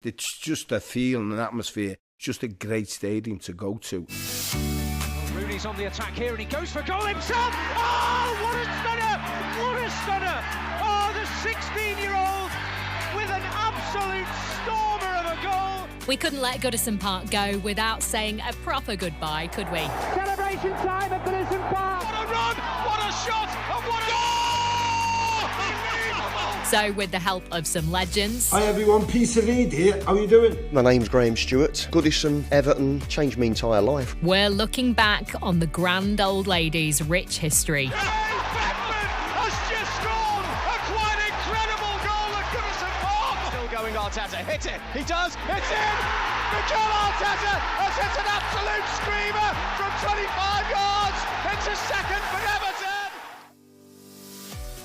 It's just a feeling, an atmosphere, just a great stadium to go to. Rooney's on the attack here and he goes for goal himself. Oh, what a stunner! What a stunner! Oh, the 16-year-old with an absolute stormer of a goal. We couldn't let Goodison Park go without saying a proper goodbye, could we? Celebration time at Goodison Park. What a run! What a shot! And what a goal! So, with the help of some legends... Hi everyone, Peter Reid here. How are you doing? My name's Graham Stewart. Goodison, Everton, changed my entire life. We're looking back on the grand old lady's rich history. Beckman has just scored a quite incredible goal at Goodison Park. Still going, Arteta. Hit it. He does. It's in. Mikel Arteta has hit an absolute screamer from 25 yards into second for Everton.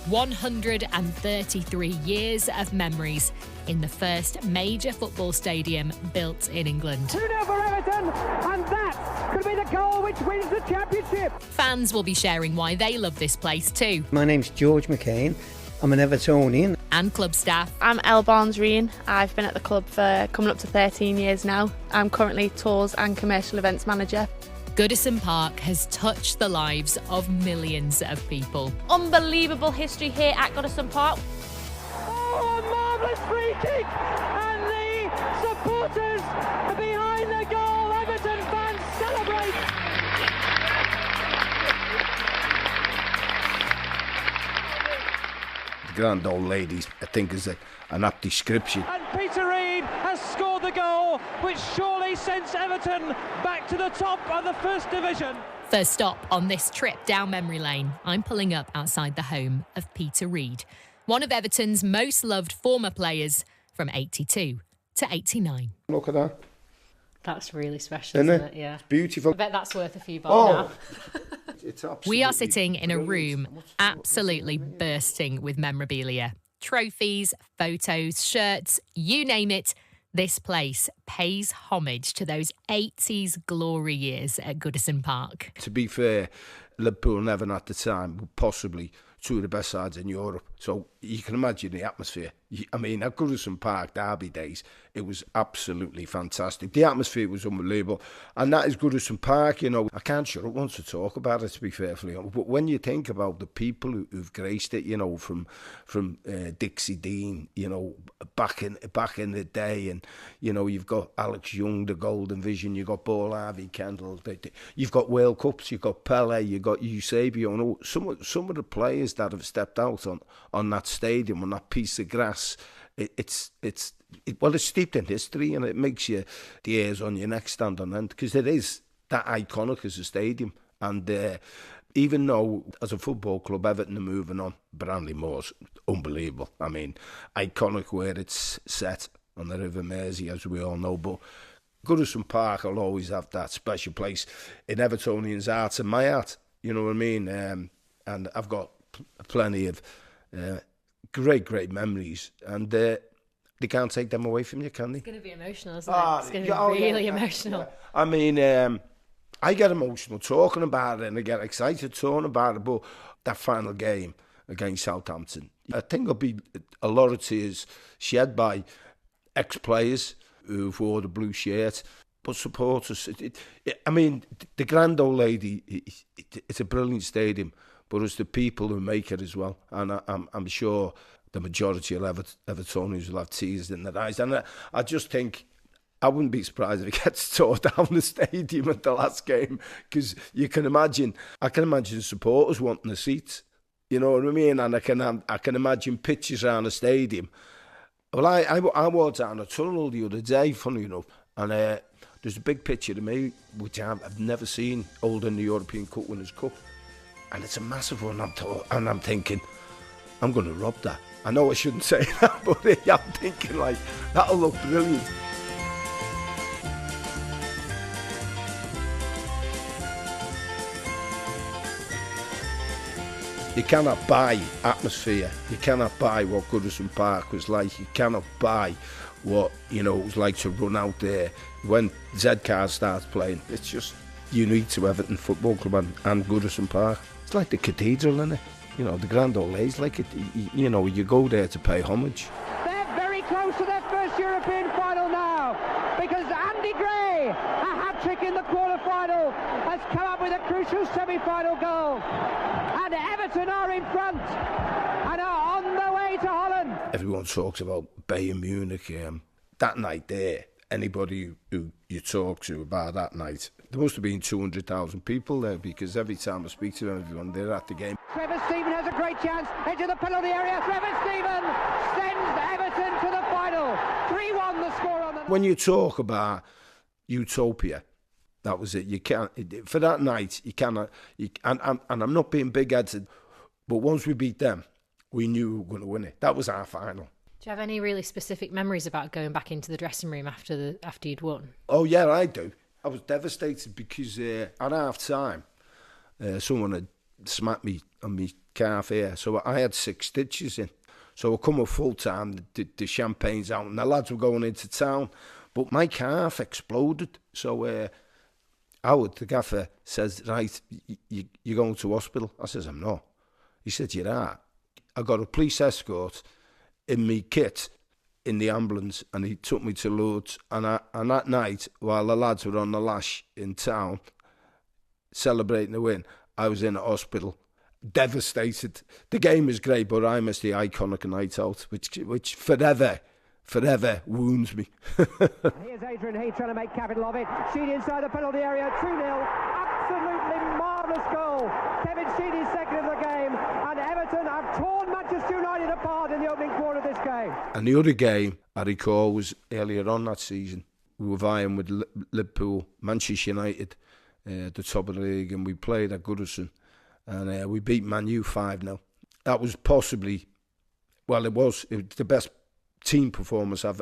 133 years of memories in the first major football stadium built in England. 2-0 for Everton, and that could be the goal which wins the championship. Fans will be sharing why they love this place too. My name's George McCain. I'm an Evertonian. And club staff. I'm Elle Barnes-Reen. I've been at the club for coming up to 13 years now. I'm currently tours and commercial events manager. Goodison Park has touched the lives of millions of people. Unbelievable history here at Goodison Park. Oh, a marvellous free kick, and the supporters behind the goal, Everton fans celebrate. The grand old ladies, I think, is an apt description. And Peter Reid has scored the goal, which surely sends Everton back to the top of the First Division. First stop on this trip down memory lane, I'm pulling up outside the home of Peter Reid, one of Everton's most loved former players from 82 to 89. Look at that. That's really special, isn't it? Yeah. It's beautiful. I bet that's worth a few bob now. It's absolutely We are sitting in a brilliant. room absolutely bursting with memorabilia. Trophies, photos, shirts, you name it. This place pays homage to those 80s glory years at Goodison Park. To be fair, Liverpool and Everton at the time were possibly two of the best sides in Europe. So you can imagine the atmosphere. I mean, at Goodison Park, Derby days, it was absolutely fantastic. The atmosphere was unbelievable. And that is Goodison Park, you know. I can't shut up once to talk about it, to be fair, but when you think about the people who've graced it, you know, from Dixie Dean, you know, back in the day, and, you know, you've got Alex Young, the Golden Vision, you've got Paul Harvey Kendall, you've got World Cups, you've got Pele, you've got Eusebio, you know, some of the players that have stepped out on that stadium, on that piece of grass, it's steeped in history, and it makes you the hairs on your neck stand on end, because it is that iconic as a stadium. And even though as a football club Everton are moving on, Branley Moor's unbelievable. I mean, iconic where it's set on the River Mersey, as we all know, but Goodison Park will always have that special place in Evertonians' hearts and my heart, you know what I mean? And I've got plenty of great memories, and they can't take them away from you, can they? It's going to be emotional, isn't it? It's going to be really emotional. Yeah. I mean, I get emotional talking about it, and I get excited talking about it, but that final game against Southampton, I think there'll be a lot of tears shed by ex-players who wore the blue shirt, but supporters. I mean, the grand old lady, it's a brilliant stadium, but it's the people who make it as well. And I'm sure the majority of Evertonians will have tears in their eyes. And I just think, I wouldn't be surprised if it gets tore down the stadium at the last game, because I can imagine supporters wanting the seats. You know what I mean? And I can imagine pitches around the stadium. Well, I walked down a tunnel the other day, funny enough, and there's a big picture of me, which I've never seen, holding the European Cup Winners' Cup. And it's a massive one, and I'm thinking, I'm going to rob that. I know I shouldn't say that, but I'm thinking, like, that'll look brilliant. You cannot buy atmosphere. You cannot buy what Goodison Park was like. You cannot buy what, you know, it was like to run out there when Z-Cars starts playing. It's just unique to Everton Football Club and Goodison Park. It's like the cathedral, isn't it? You know, the Grand Old Lays, like it. You know, you go there to pay homage. They're very close to their first European final because Andy Gray, a hat-trick in the quarter-final, has come up with a crucial semi-final goal. And Everton are in front and are on the way to Holland. Everyone talks about Bayern Munich. That night there, anybody who you talk to about that night, there must have been 200,000 people there, because every time I speak to everyone, they're at the game. Trevor Steven has a great chance into the penalty area. Trevor Steven sends Everton to the final. 3-1 the score on the... When you talk about utopia, that was it. You can't, for that night, you cannot, and I'm not being big-headed, but once we beat them, we knew we were going to win it. That was our final. Do you have any really specific memories about going back into the dressing room after you'd won? Oh, yeah, I do. I was devastated because at half-time, someone had smacked me on my calf here, so I had 6 stitches in. So I come at full-time, the champagne's out, and the lads were going into town, but my calf exploded. So Howard, the gaffer, says, right, you're going to hospital? I says, I'm not. He said, you're right. I got a police escort in me kit in the ambulance, and he took me to Lourdes. And that night, while the lads were on the lash in town celebrating the win, I was in a hospital, devastated. The game was great, but I missed the iconic night out, which forever wounds me. Here's Adrian Heath trying to make capital of it. Sheedy inside the penalty area, 2-0. Absolutely marvellous goal. Kevin Sheedy's second of the game, and Everton have torn Manchester United apart in the opening quarter of this game. And the other game I recall was earlier on that season. We were vying with Liverpool, Manchester United, at the top of the league, and we played at Goodison, and we beat Man U 5-0. That was possibly, well, it was the best team performance I've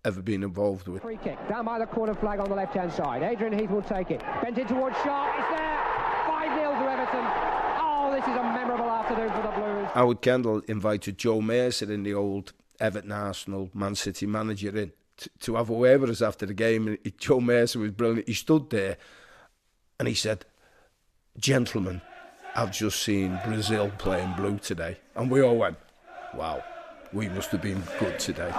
ever been involved with. Free kick down by the corner flag on the left-hand side. Adrian Heath will take it. Bent in towards Sharp. It's there. 5-0 to Everton. Oh, this is a memorable afternoon for the Blues. Howard Kendall invited Joe Mercer, in the old Everton, Arsenal, Man City manager, in to have a word with us after the game. And Joe Mercer was brilliant. He stood there and he said, gentlemen, I've just seen Brazil playing blue today. And we all went, wow. We must have been good today.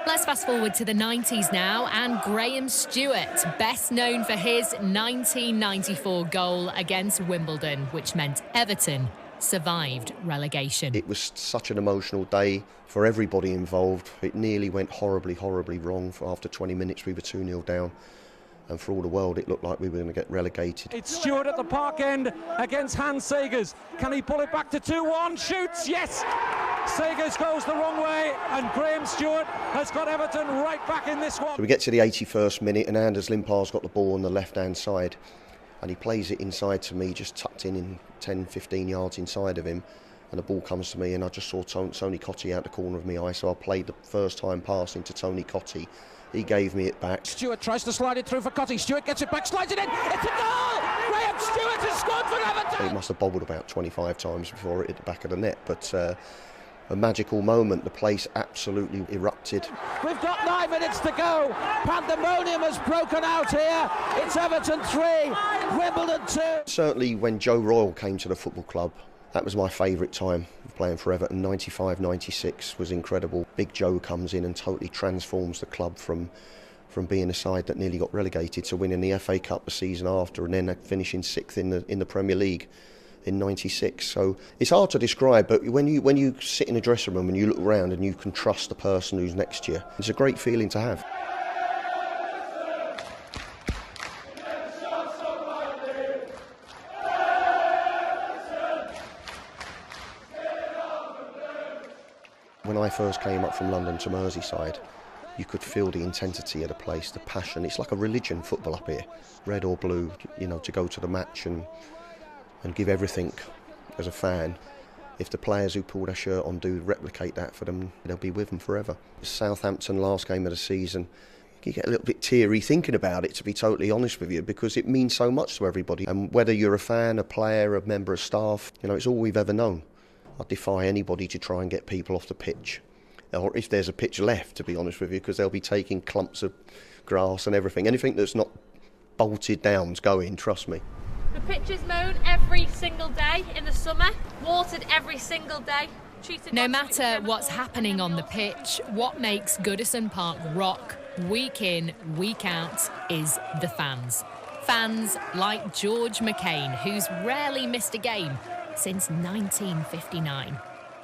Let's fast forward to the 90s now, and Graham Stewart, best known for his 1994 goal against Wimbledon, which meant Everton survived relegation. It was such an emotional day for everybody involved. It nearly went horribly, horribly wrong. After 20 minutes, we were 2-0 down. And for all the world, it looked like we were going to get relegated. It's Stewart at the park end against Hans Segers. Can he pull it back to 2-1? Shoots, yes! Segers goes the wrong way, and Graham Stewart has got Everton right back in this one. So we get to the 81st minute, and Anders Limpar's got the ball on the left-hand side, and he plays it inside to me, just tucked in 10, 15 yards inside of him, and the ball comes to me, and I just saw Tony Cottee out the corner of my eye, so I played the first time pass into Tony Cottee. He gave me it back. Stewart tries to slide it through for Cottee. Stewart gets it back, slides it in. It's a goal! Graham Stewart has scored for Everton! It must have bobbled about 25 times before it hit the back of the net, but a magical moment. The place absolutely erupted. We've got 9 minutes to go. Pandemonium has broken out here. It's Everton 3, Wimbledon 2. Certainly when Joe Royle came to the football club, that was my favourite time of playing for Everton. 95-96 was incredible. Big Joe comes in and totally transforms the club from being a side that nearly got relegated to winning the FA Cup the season after, and then finishing 6th in the Premier League in 96. So it's hard to describe, but when you sit in a dressing room and you look around and you can trust the person who's next to you, it's a great feeling to have. When I first came up from London to Merseyside, you could feel the intensity of the place, the passion. It's like a religion, football up here. Red or blue, to go to the match and give everything as a fan. If the players who pull their shirt on do replicate that for them, they'll be with them forever. Southampton, last game of the season, you get a little bit teary thinking about it, to be totally honest with you, because it means so much to everybody. And whether you're a fan, a player, a member of staff, it's all we've ever known. I defy anybody to try and get people off the pitch, or if there's a pitch left, to be honest with you, because they'll be taking clumps of grass and everything. Anything that's not bolted down's going, trust me. The pitch is mown every single day in the summer, watered every single day No matter what's happening on the pitch, what makes Goodison Park rock week in, week out is the fans. Fans like George McCain, who's rarely missed a game since 1959.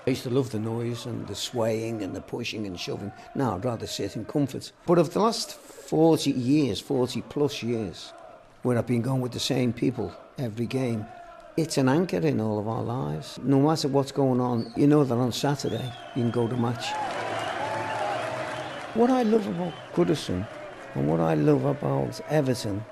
I used to love the noise and the swaying and the pushing and shoving. Now I'd rather sit in comfort. But of the last 40 plus years, when I've been going with the same people every game, it's an anchor in all of our lives. No matter what's going on, you know that on Saturday you can go to match. What I love about Goodison and what I love about Everton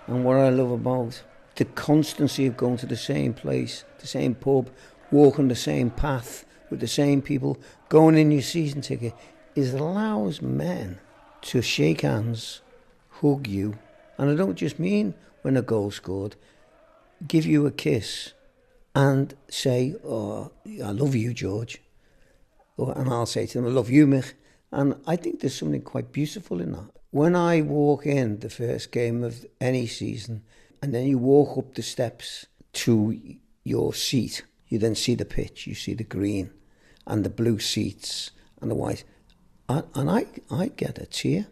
and what I love about the constancy of going to the same place, the same pub, walking the same path with the same people, going in your season ticket, is it allows men to shake hands, hug you, and I don't just mean when a goal's scored, give you a kiss and say, "Oh, I love you, George," and I'll say to them, "I love you, Mick." And I think there's something quite beautiful in that. When I walk in the first game of any season, and then you walk up the steps to your seat, you then see the pitch, you see the green and the blue seats and the white. And I get a tear.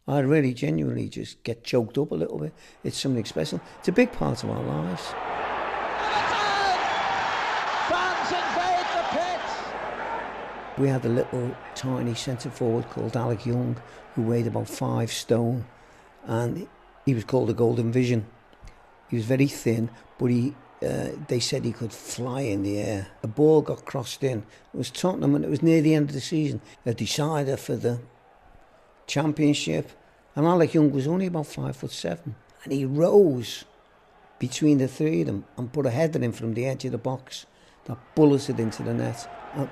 I really genuinely just get choked up a little bit. It's something special. It's a big part of our lives. Fans invade the pitch. We had a little tiny centre forward called Alec Young, who weighed about 5 stone, and he was called the Golden Vision. He was very thin, but they said he could fly in the air. A ball got crossed in. It was Tottenham, and it was near the end of the season. A decider for the Championship, and Alec Young was only about 5'7", and he rose between the three of them and put a header in from the edge of the box that bulleted into the net.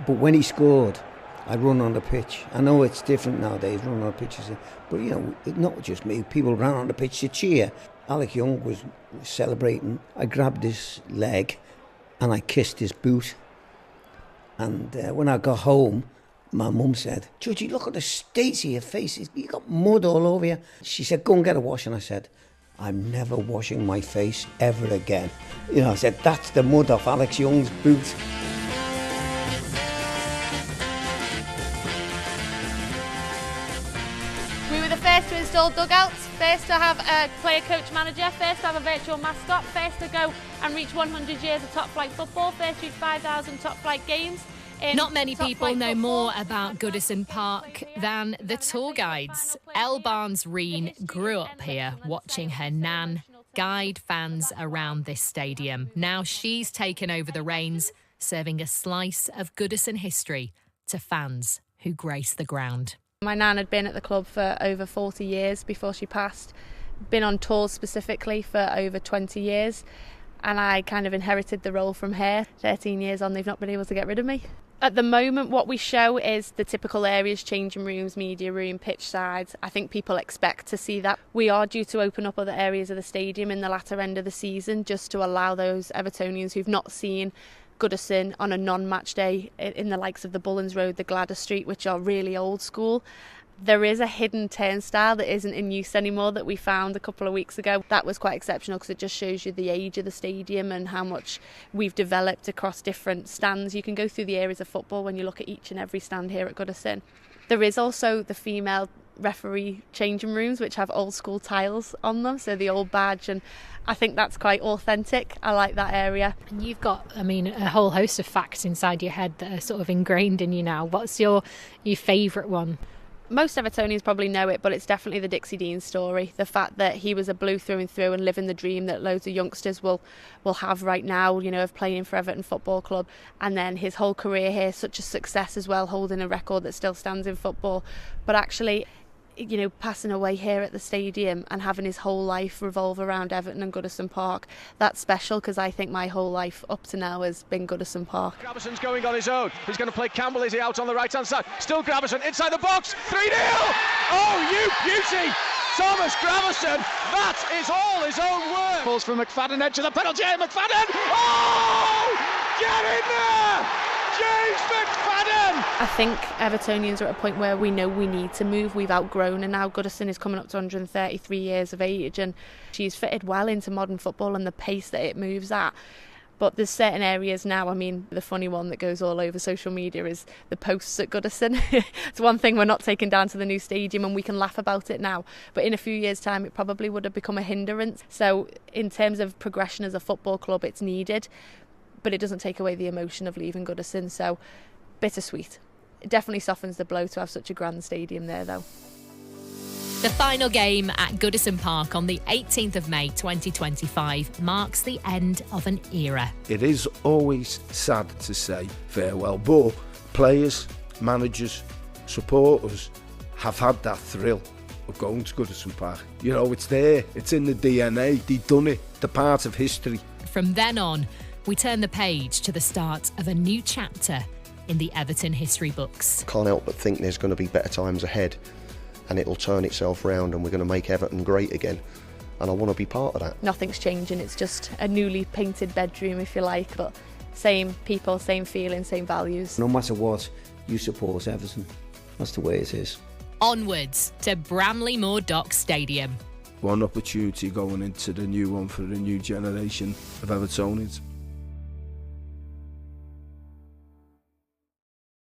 But when he scored, I'd run on the pitch. I know it's different nowadays, run on the pitches, but you know, not just me, people ran on the pitch to cheer. Alec Young was celebrating. I grabbed his leg and I kissed his boot, and when I got home, my mum said, "Georgie, look at the state of your face. You got mud all over you." She said, "Go and get a wash." And I said, "I'm never washing my face ever again." You know, I said, "That's the mud off Alex Young's boot." We were the first to install dugouts, first to have a player coach manager, first to have a virtual mascot, first to go and reach 100 years of top flight football, first to reach 5,000 top flight games. Not many people know more about Goodison Park than the tour guides. Elle Barnes-Reen grew up here watching her nan guide fans around this stadium. Now she's taken over the reins, serving a slice of Goodison history to fans who grace the ground. My nan had been at the club for over 40 years before she passed, been on tours specifically for over 20 years, and I kind of inherited the role from her. 13 years on, they've not been able to get rid of me. At the moment, what we show is the typical areas: changing rooms, media room, pitch sides. I think people expect to see that. We are due to open up other areas of the stadium in the latter end of the season, just to allow those Evertonians who've not seen Goodison on a non-match day in the likes of the Bullens Road, the Gladys Street, which are really old school. There is a hidden turnstile that isn't in use anymore that we found a couple of weeks ago. That was quite exceptional because it just shows you the age of the stadium and how much we've developed across different stands. You can go through the areas of football when you look at each and every stand here at Goodison. There is also the female referee changing rooms, which have old school tiles on them, so the old badge, and I think that's quite authentic. I like that area. And you've got, I mean, a whole host of facts inside your head that are sort of ingrained in you now. What's your favourite one? Most Evertonians probably know it, but it's definitely the Dixie Dean story. The fact that he was a Blue through and through and living the dream that loads of youngsters will have right now, you know, of playing for Everton Football Club. And then his whole career here, such a success as well, holding a record that still stands in football. But actually, you know, passing away here at the stadium and having his whole life revolve around Everton and Goodison Park, that's special because I think my whole life up to now has been Goodison Park. Graveson's going on his own. He's going to play Campbell. Is he out on the right-hand side? Still Graveson inside the box. 3-0! Oh, you beauty! Thomas Graveson, that is all his own work. Balls for McFadden, edge of the penalty. McFadden! Oh! Get in there! James McFadden! I think Evertonians are at a point where we know we need to move. We've outgrown, and now Goodison is coming up to 133 years of age, and she's fitted well into modern football and the pace that it moves at. But there's certain areas now, I mean, the funny one that goes all over social media is the posts at Goodison. It's one thing we're not taking down to the new stadium, and we can laugh about it now. But in a few years' time, it probably would have become a hindrance. So in terms of progression as a football club, it's needed. But it doesn't take away the emotion of leaving Goodison. So bittersweet. It definitely softens the blow to have such a grand stadium there, though. The final game at Goodison Park on the 18th of May 2025 marks the end of an era. It is always sad to say farewell, but players, managers, supporters have had that thrill of going to Goodison Park. You know, it's there, it's in the DNA, they've done it, they're part of history. From then on, we turn the page to the start of a new chapter in the Everton history books. Can't help but think there's going to be better times ahead, and it'll turn itself round and we're going to make Everton great again, and I want to be part of that. Nothing's changing, it's just a newly painted bedroom, if you like, but same people, same feeling, same values. No matter what, you support Everton. That's the way it is. Onwards to Bramley Moore Docks Stadium. One opportunity going into the new one for the new generation of Evertonians.